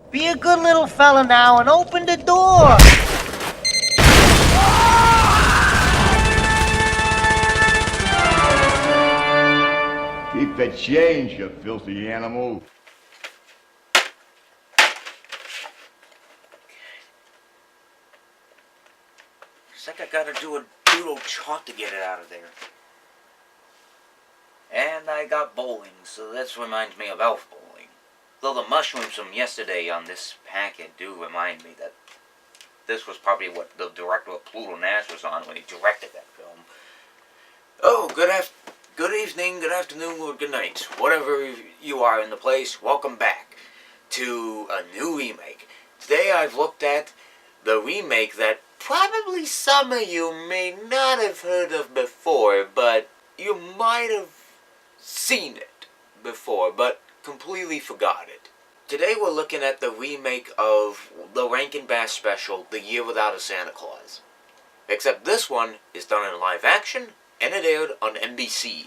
Be a good little fella now and open the door. Keep the change, you filthy animal. It's like I gotta do a doodle chart to get it out of there. And I got bowling, so this reminds me of elf bowling. Though the mushrooms from yesterday on this packet do remind me that this was probably what the director of Pluto Nash was on when he directed that film. Oh, good evening, good afternoon, or good night. Whatever you are in the place, welcome back to a new remake. Today I've looked at the remake that probably some of you may not have heard of before, but you might have seen it before, but completely forgot it. Today we're looking at the remake of the Rankin special, The Year Without a Santa Claus. Except this one is done in live action, and it aired on NBC.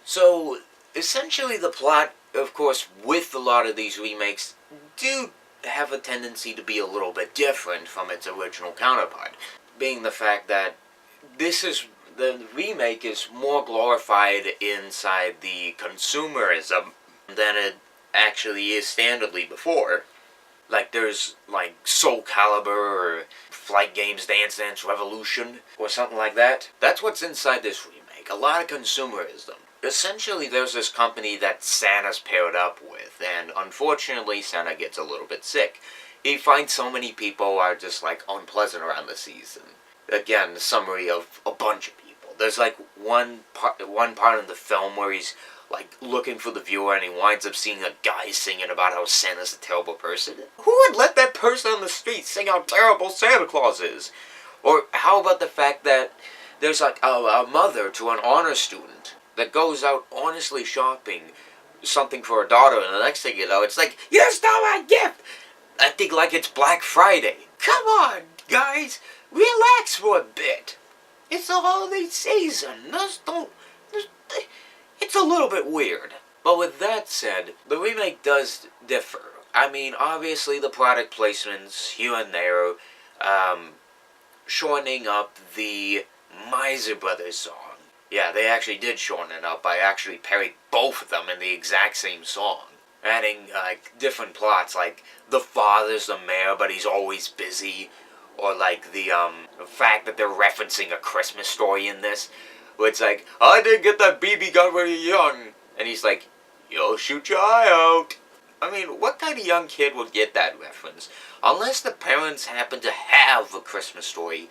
So, essentially the plot, of course, with a lot of these remakes, do have a tendency to be a little bit different from its original counterpart. Being the fact that the remake is more glorified inside the consumerism than it actually is standardly before. Like there's like Soul Calibur or Flight Games Dance Dance Revolution or something like that. That's what's inside this remake. A lot of consumerism. Essentially there's this company that Santa's paired up with, and unfortunately Santa gets a little bit sick. He finds so many people are just like unpleasant around the season. Again, the summary of a bunch of people. There's like one part in the film where he's like looking for the viewer and he winds up seeing a guy singing about how Santa's a terrible person. Who would let that person on the street sing how terrible Santa Claus is? Or how about the fact that there's like a mother to an honor student that goes out honestly shopping something for her daughter, and the next thing you know, it's like, you stole my gift! Acting like it's Black Friday. Come on, guys! Relax for a bit. It's the holiday season. It's a little bit weird. But with that said, the remake does differ. I mean, obviously the product placements here and there, shortening up the Miser Brothers song. Yeah, they actually did shorten it up by actually pairing both of them in the exact same song. Adding, different plots, like the father's the mayor, but he's always busy. Or, like, the fact that they're referencing A Christmas Story in this. Where it's like, I didn't get that BB gun when you were young. And he's like, you'll shoot your eye out. I mean, what kind of young kid would get that reference? Unless the parents happen to have A Christmas Story.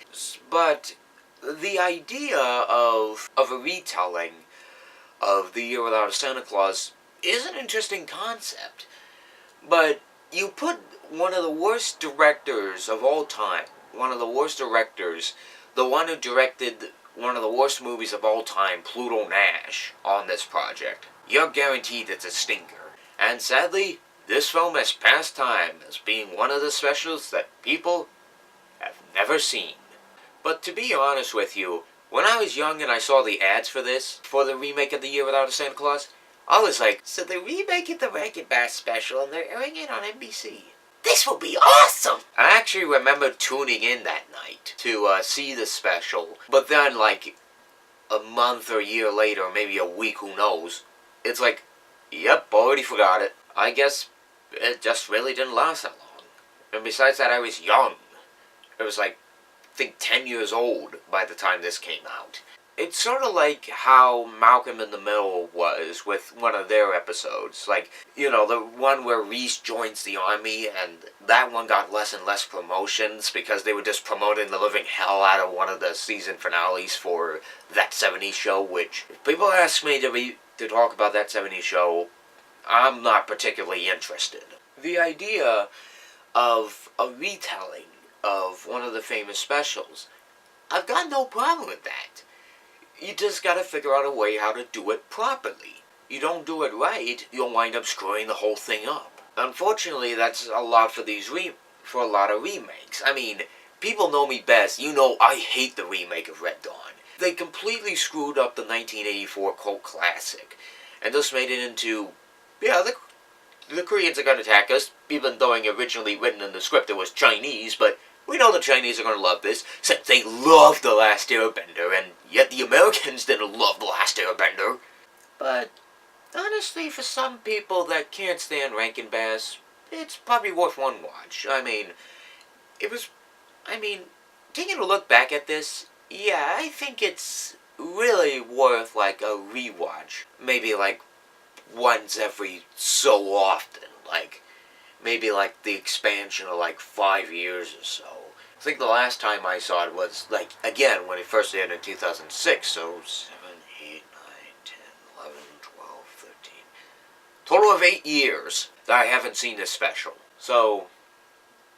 But the idea of a retelling of The Year Without a Santa Claus is an interesting concept. But you put one of the worst directors of all time, one of the worst directors, the one who directed one of the worst movies of all time, Pluto Nash, on this project, you're guaranteed it's a stinker. And sadly, this film has passed time as being one of the specials that people have never seen. But to be honest with you, when I was young and I saw the ads for this, for the remake of The Year Without a Santa Claus, I was like, so they're remaking the Rankin special and they're airing it on NBC. This will be awesome! I actually remember tuning in that night to see the special, but then like a month or a year later, maybe a week, who knows, it's like, yep, already forgot it. I guess it just really didn't last that long. And besides that, I was young. It was like, I think 10 years old by the time this came out. It's sort of like how Malcolm in the Middle was with one of their episodes. Like, you know, the one where Reese joins the army, and that one got less and less promotions because they were just promoting the living hell out of one of the season finales for That 70s Show, which, if people ask me to talk about That 70s Show, I'm not particularly interested. The idea of a retelling of one of the famous specials, I've got no problem with that. You just gotta figure out a way how to do it properly. You don't do it right, you'll wind up screwing the whole thing up. Unfortunately, that's a lot for for a lot of remakes. I mean, people know me best. You know I hate the remake of Red Dawn. They completely screwed up the 1984 cult classic, and just made it into, yeah, the Koreans are going to attack us, even though originally written in the script it was Chinese, but we know the Chinese are going to love this, since they love The Last Airbender, and yet the Americans didn't love The Last Airbender. But honestly, for some people that can't stand Rankin Bass, it's probably worth one watch. Taking a look back at this, yeah, I think it's really worth, like, a rewatch. Maybe, like, once every so often. Like, maybe, like, the expansion of, like, 5 years or so. I think the last time I saw it was, like, again, when it first aired in 2006, so 7, 8, 9, 10, 11, 12, 13. Total of 8 years that I haven't seen this special. So,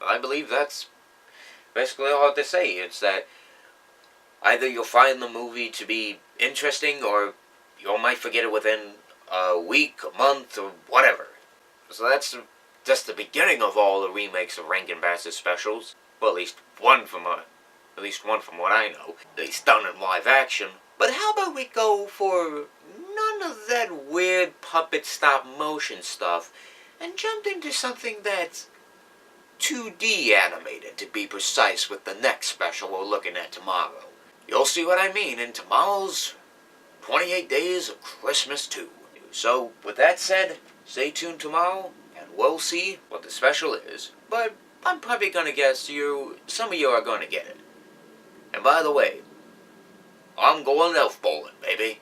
I believe that's basically all I have to say. It's that either you'll find the movie to be interesting, or you might forget it within a week, a month, or whatever. So that's just the beginning of all the remakes of Rankin Bass's specials. Well, at least one from what I know. At least done in live action. But how about we go for none of that weird puppet stop motion stuff, and jump into something that's 2D animated, to be precise, with the next special we're looking at tomorrow. You'll see what I mean in tomorrow's 28 Days of Christmas 2. So, with that said, stay tuned tomorrow, and we'll see what the special is. But I'm probably gonna guess some of you are gonna get it. And by the way, I'm going elf bowling, baby.